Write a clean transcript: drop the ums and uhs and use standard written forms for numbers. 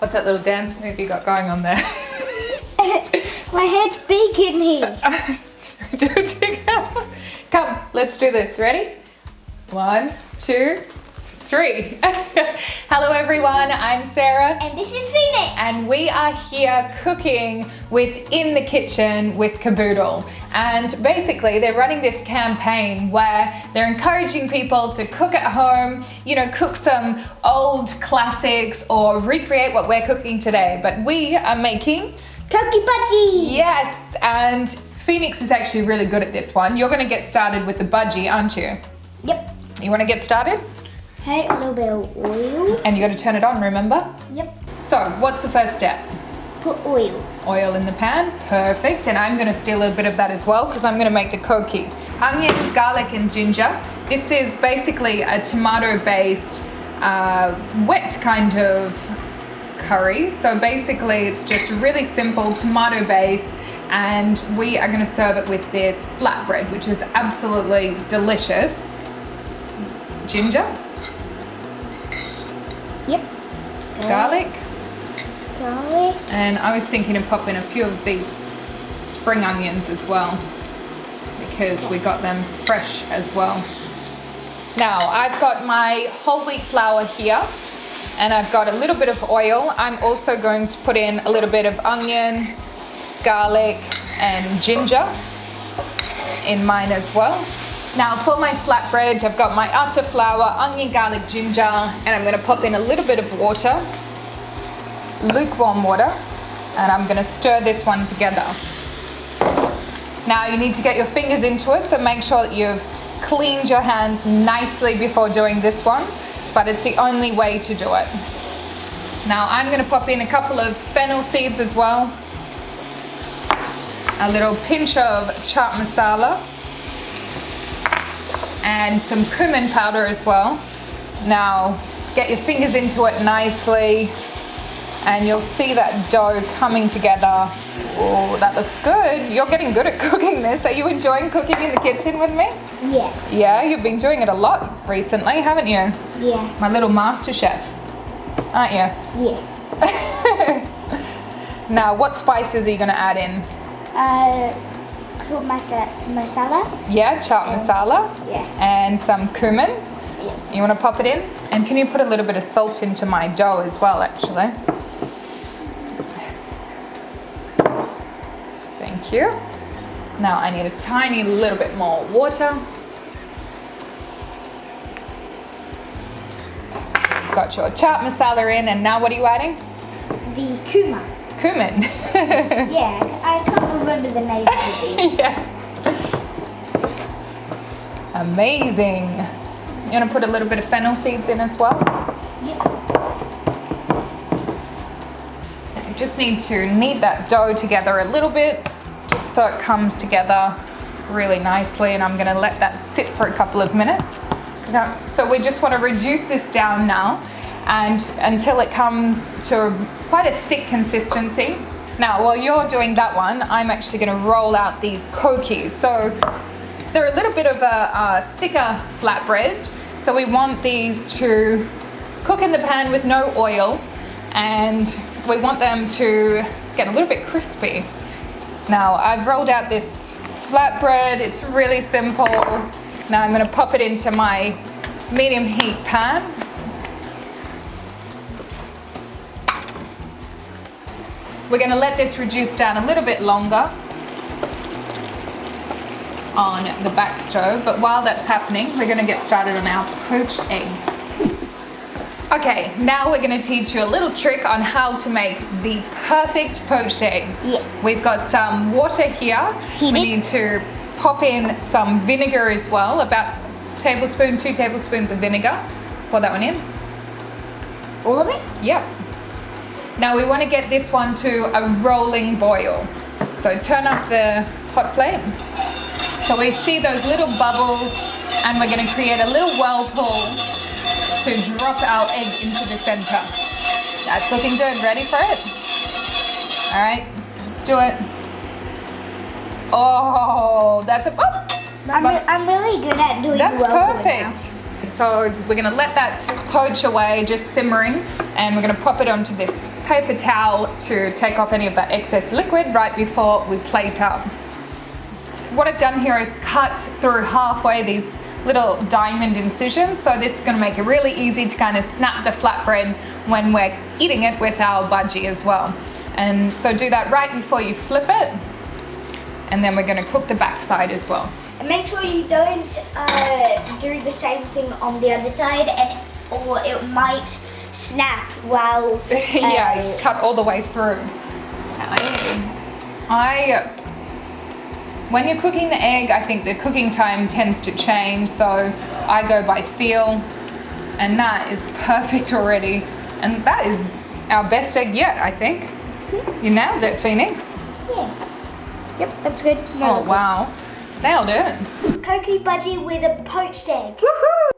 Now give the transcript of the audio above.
What's that little dance move you got going on there? My head's big in here. Do it together. Come, let's do this. Ready? 1, 2, 3. Hello everyone, I'm Sarah. And this is Phoenix. And we are here cooking within the kitchen with Kaboodle. And basically they're running this campaign where they're encouraging people to cook at home, you know, cook some old classics or recreate what we're cooking today. But we are making Kokhi Bhaji. Yes, and Phoenix is actually really good at this one. You're gonna get started with the Bhaji, aren't you? Yep. You wanna get started? Okay, a little bit of oil. And you gotta turn it on, remember? Yep. So, what's the first step? Put oil. Oil in the pan, perfect. And I'm gonna steal a little bit of that as well because I'm gonna make the kokhi. Onion, garlic, and ginger. This is basically a tomato-based, wet kind of curry. So basically it's just really simple tomato base, and we are gonna serve it with this flatbread, which is absolutely delicious. Ginger. Yep. Garlic. Garlic. And I was thinking of popping a few of these spring onions as well, because we got them fresh as well. Now I've got my whole wheat flour here, and I've got a little bit of oil. I'm also going to put in a little bit of onion, garlic, and ginger in mine as well. Now for my flatbread, I've got my atta flour, onion, garlic, ginger, and I'm gonna pop in a little bit of water, lukewarm water, and I'm gonna stir this one together. Now you need to get your fingers into it, so make sure that you've cleaned your hands nicely before doing this one, but it's the only way to do it. Now I'm gonna pop in a couple of fennel seeds as well, a little pinch of chaat masala, and some cumin powder as well. Now get your fingers into it nicely, and you'll see that dough coming together. Oh, that looks good. You're getting good at cooking this. Are you enjoying cooking in the kitchen with me? Yeah. Yeah, you've been doing it a lot recently, haven't you? Yeah. My little master chef, aren't you? Yeah. Now, what spices are you gonna add in? Put masala. Yeah, chaat masala. Yeah. And some cumin. Yeah. You wanna pop it in? And can you put a little bit of salt into my dough as well, actually? Thank you. Now I need a tiny little bit more water. Got your chaat masala in, and now what are you adding? The cumin. Cumin. Yeah, I can't remember the name of it. Yeah. Amazing. You want to put a little bit of fennel seeds in as well? Yep. You just need to knead that dough together a little bit, just so it comes together really nicely, and I'm going to let that sit for a couple of minutes. So we just want to reduce this down now, and until it comes to quite a thick consistency. Now while you're doing that one, I'm actually going to roll out these kokhis. So they're a little bit of a thicker flatbread, so we want these to cook in the pan with no oil, and we want them to get a little bit crispy. Now I've rolled out this flatbread, it's really simple. Now I'm going to pop it into my medium heat pan. We're going to let this reduce down a little bit longer on the back stove, but while that's happening, we're going to get started on our poached egg. Okay, now we're going to teach you a little trick on how to make the perfect poached egg. Yeah. We've got some water here. We need to pop in some vinegar as well, about 2 tablespoons of vinegar. Pour that one in. All of it? Yep. Now we want to get this one to a rolling boil. So turn up the hot plate. So we see those little bubbles, and we're going to create a little whirlpool to drop our egg into the center. That's looking good. Ready for it? All right, let's do it. Oh, that's a... Oh, I'm really good at doing that's whirlpool perfect. So we're gonna let that poach away, just simmering, and we're gonna pop it onto this paper towel to take off any of that excess liquid right before we plate up. What I've done here is cut through halfway these little diamond incisions, so this is gonna make it really easy to kind of snap the flatbread when we're eating it with our bhaji as well. And so do that right before you flip it, and then we're gonna cook the back side as well. And make sure you don't do the same thing on the other side, or it might snap while... Yeah, you cut all the way through. When you're cooking the egg, I think the cooking time tends to change, so I go by feel, and that is perfect already. And that is our best egg yet, I think. You nailed it, Phoenix. Yeah. Yep, that's good. Oh, wow. Nailed it. Kokhi bhaji with a poached egg. Woohoo!